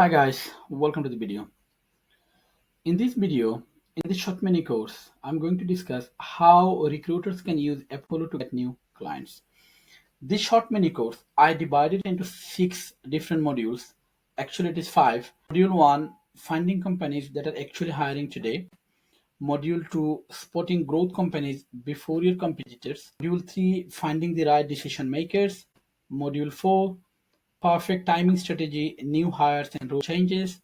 Hi guys, welcome to the video. In this video, in this short mini course, I'm going to discuss how recruiters can use Apollo to get new clients. This short mini course, I divided into 6 different modules. Actually, it is 5. Module 1, finding companies that are actually hiring today. Module 2, spotting growth companies before your competitors. Module 3, finding the right decision makers. Module 4, perfect timing strategy, new hires and role changes.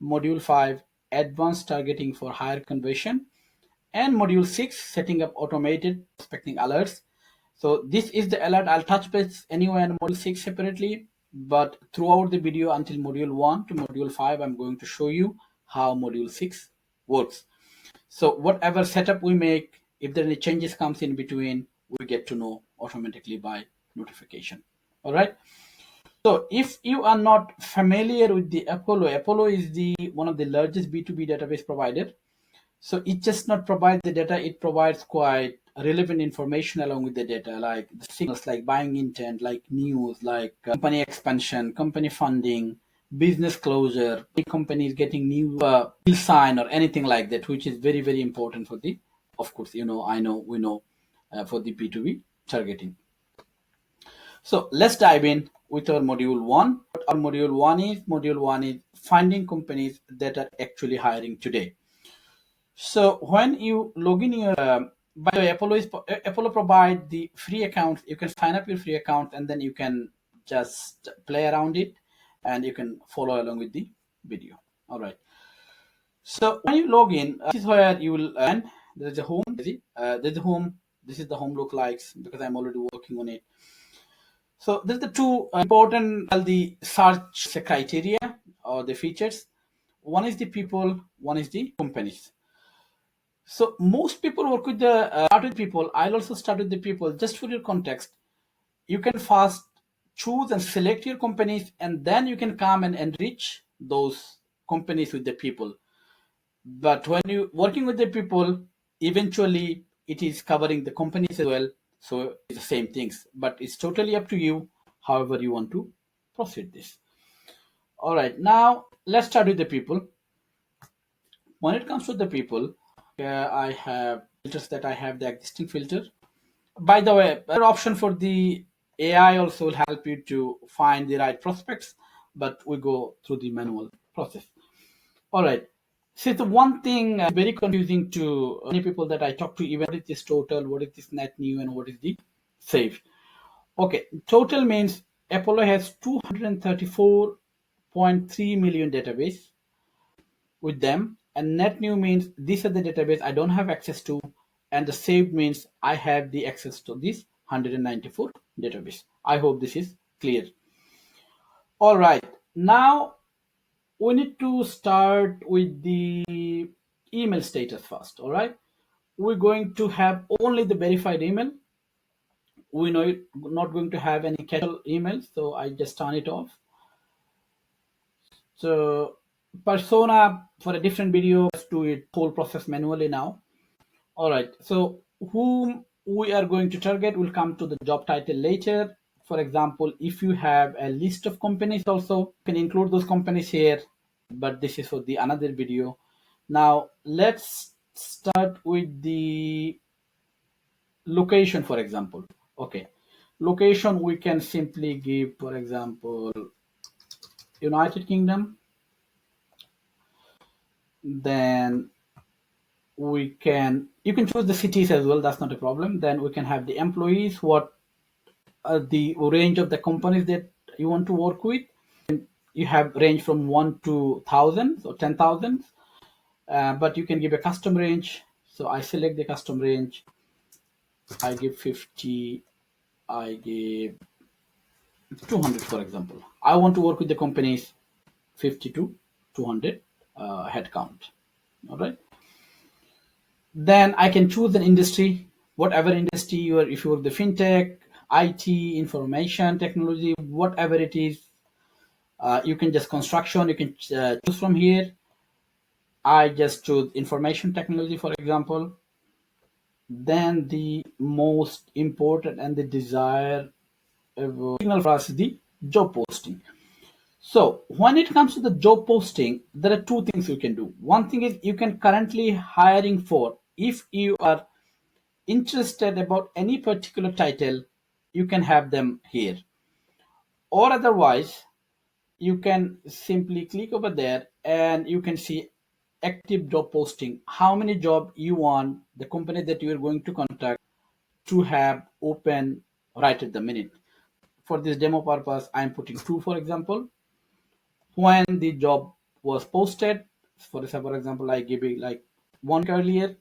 Module 5, advanced targeting for higher conversion. And module 6, setting up automated prospecting alerts. So this is the alert. I'll touch base anyway on module 6 separately, but throughout the video until module 1 to module 5, I'm going to show you how module 6 works. So whatever setup we make, if there are any changes comes in between, we get to know automatically by notification. All right. So if you are not familiar with the Apollo is the one of the largest B2B database provider. So it just not provides the data, it provides quite relevant information along with the data, like the signals, like buying intent, like news, like company expansion, company funding, business closure, big companies getting new deal sign or anything like that, which is very, very important for the, of course, I know, we know, for the B2B targeting. So let's dive in with our module 1. What our module 1 is finding companies that are actually hiring today. So when you log in your, by the way, Apollo provide the free account. You can sign up your free account and then you can just play around it and you can follow along with the video. All right. So when you log in, this is where you will and there's a home. There's a home. This is the home look likes because I'm already working on it. So there's the two important the search criteria or the features. One is the people, one is the companies. So most people work with the start with people. I'll also start with the people just for your context. You can first choose and select your companies, and then you can come and enrich those companies with the people. But when you working with the people, eventually it is covering the companies as well. So it's the same things, but it's totally up to you. However you want to proceed this. All right, now let's start with the people. When it comes to the people, I have filters that I have the existing filter. By the way, another option for the AI also will help you to find the right prospects, but we go through the manual process. All right. So the one thing very confusing to many people that I talk to, even what is this total, what is this net new, and what is the save. Okay, total means Apollo has 234.3 million database with them, and net new means these are the database I don't have access to, and the saved means I have the access to this 194 database. I hope this is clear. All right, now we need to start with the email status first. All right, we're going to have only the verified email. We know it not going to have any casual emails, so I just turn it off. So persona for a different video, let's do it whole process manually now. All right. So whom we are going to target will come to the job title later. For example, if you have a list of companies also, you can include those companies here, but this is for the another video. Now let's start with the location, for example. Okay. Location we can simply give, for example, United Kingdom. Then you can choose the cities as well, that's not a problem. Then we can have the employees, what the range of the companies that you want to work with. You have range from 1 to thousands or 10,000, but you can give a custom range. So I select the custom range. I give 50. I give 200, for example. I want to work with the companies 50 to 200 headcount. All right. Then I can choose an industry, whatever industry you are. If you are the fintech, IT, information technology, whatever it is, you can just construction. You can choose from here. I just choose information technology, for example. Then the most important and the desired signal for us is the job posting. So when it comes to the job posting, there are two things you can do. One thing is you can currently hiring for, if you are interested about any particular title, you can have them here. Or otherwise, you can simply click over there and you can see active job posting, how many job you want the company that you are going to contact to have open right at the minute. For this demo purpose, I'm putting two, for example. When the job was posted, for example, I give it like 1 week earlier.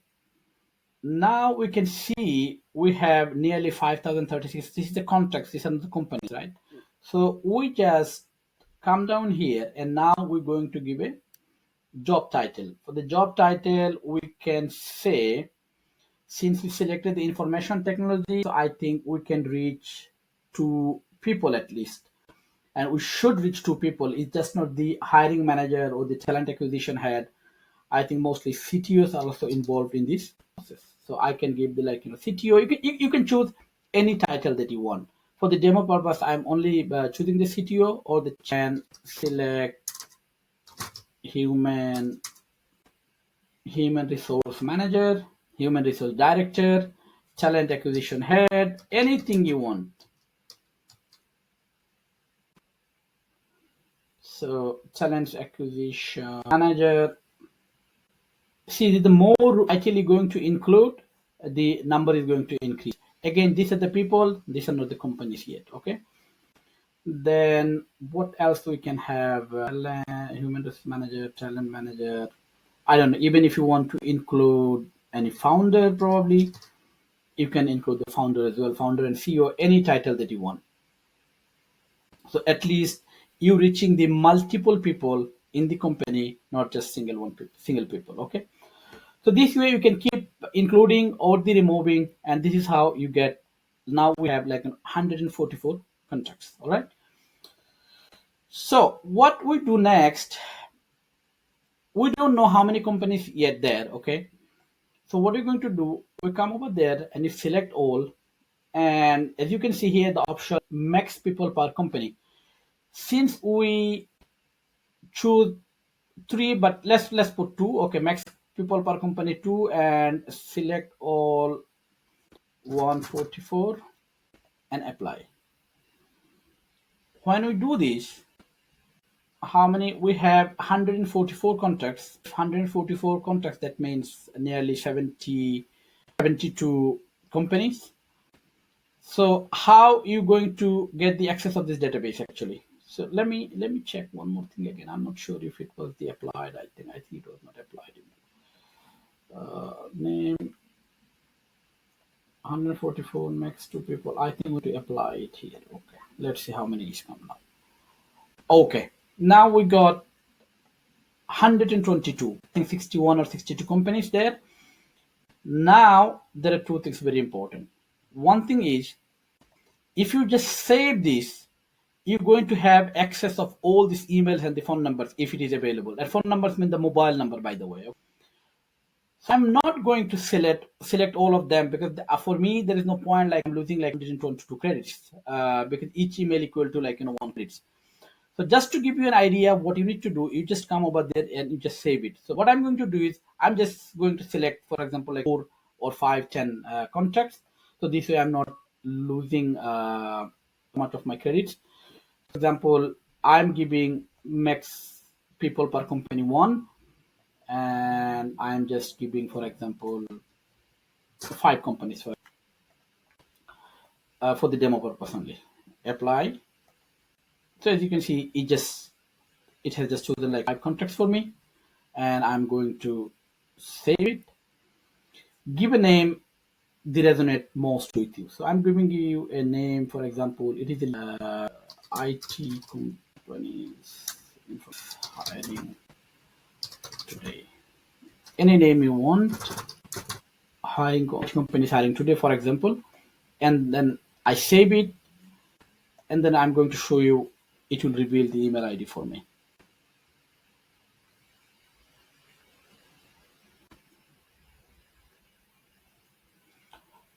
Now we can see we have nearly 5,036. This is the contracts, these are the companies, right? So we just come down here and now we're going to give a job title. For the job title, we can say, since we selected the information technology, so I think we can reach two people at least. And we should reach two people. It's just not the hiring manager or the talent acquisition head. I think mostly CTOs are also involved in this process. So I can give the CTO. You can choose any title that you want. For the demo purpose, I'm only choosing the CTO, or the can select human resource manager, human resource director, talent acquisition head, anything you want. So talent acquisition manager. See, the more actually going to include, the number is going to increase. Again, these are the people, these are not the companies yet. Okay. Then what else we can have? Human resource manager, talent manager. I don't know. Even if you want to include any founder, probably you can include the founder as well, founder and CEO, any title that you want. So at least you reaching the multiple people in the company, not just single people. Okay. So this way you can keep including or the removing, and this is how you get. Now we have like 144 contacts. All right. So what we do next, we don't know how many companies yet there. Okay. So what we're going to do, we come over there and you select all, and as you can see here, the option max people per company. Since we choose three, but let's put two. Okay, max people per company two, and select all 144 and apply. When we do this, how many we have? 144 contacts. 144 contacts, that means nearly 72 companies. So how you going to get the access of this database actually? So let me check one more thing again. I'm not sure if it was the applied. I think it was not applied. Name 144 max two people. I think we to apply it here. Okay, let's see how many is come now. Okay, now we got 122. I think 61 or 62 companies there. Now there are two things very important. One thing is, if you just save this, you're going to have access of all these emails and the phone numbers if it is available. And phone numbers mean the mobile number, by the way. So I'm not going to select all of them, because for me there is no point like I'm losing like 122 credits because each email equal to 1 credits. So just to give you an idea of what you need to do, you just come over there and you just save it. So what I'm going to do is I'm just going to select, for example, like 4 or 5, 10 contacts. So this way I'm not losing much of my credits. For example, I'm giving max people per company one, and I'm just giving, for example, 5 companies for the demo purpose only. Apply. So as you can see, it has just chosen like 5 contacts for me, and I'm going to save it. Give a name that resonate most with you. So I'm giving you a name, for example, it is IT companies hiring today. Any name you want, hiring companies hiring today, for example, and then I save it, and then I'm going to show you. It will reveal the email ID for me.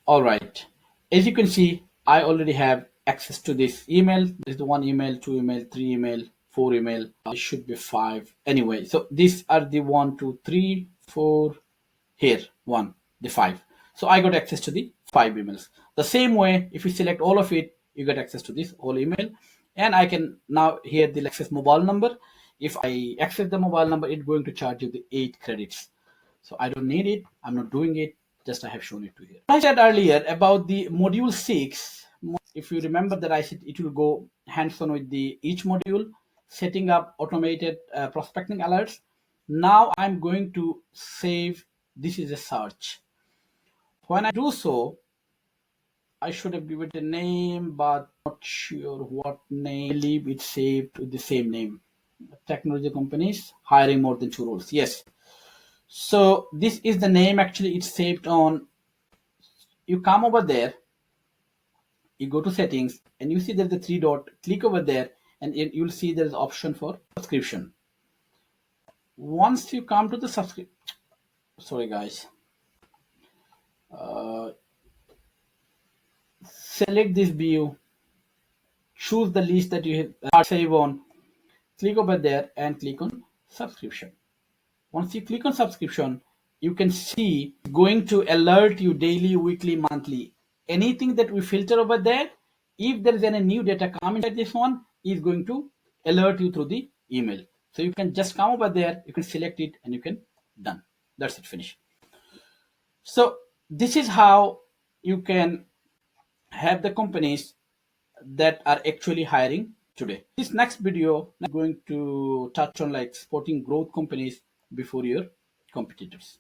All right. As you can see, I already have access to this email. This is the one email, two email, three email, 4 email. It should be 5 anyway. So these are the 1, 2, 3, 4. Here, 1, the 5. So I got access to the 5 emails. The same way, if you select all of it, you get access to this whole email. And I can now here the access mobile number. If I access the mobile number, it's going to charge you the 8 credits. So I don't need it. I'm not doing it. Just I have shown it to here. I said earlier about the module 6. If you remember that I said it will go hands-on with the each module, setting up automated prospecting alerts. Now I'm going to save. This is a search. When I do so, I should have given it a name, but not sure what name. I believe it's saved with the same name. Technology companies hiring more than 2 roles. Yes. So this is the name. Actually, it's saved on. You come over there, you go to settings, and you see there's the 3 dot. Click over there, and you'll see there's option for subscription. Once you come to the subscription, sorry guys, select this view, choose the list that you have save on, click over there and click on subscription. Once you click on subscription, you can see going to alert you daily, weekly, monthly. Anything that we filter over there, if there is any new data come inside this one, is going to alert you through the email. So you can just come over there, you can select it, and you can done. That's it, finish. So this is how you can have the companies that are actually hiring today. This next video, I'm going to touch on like supporting growth companies before your competitors.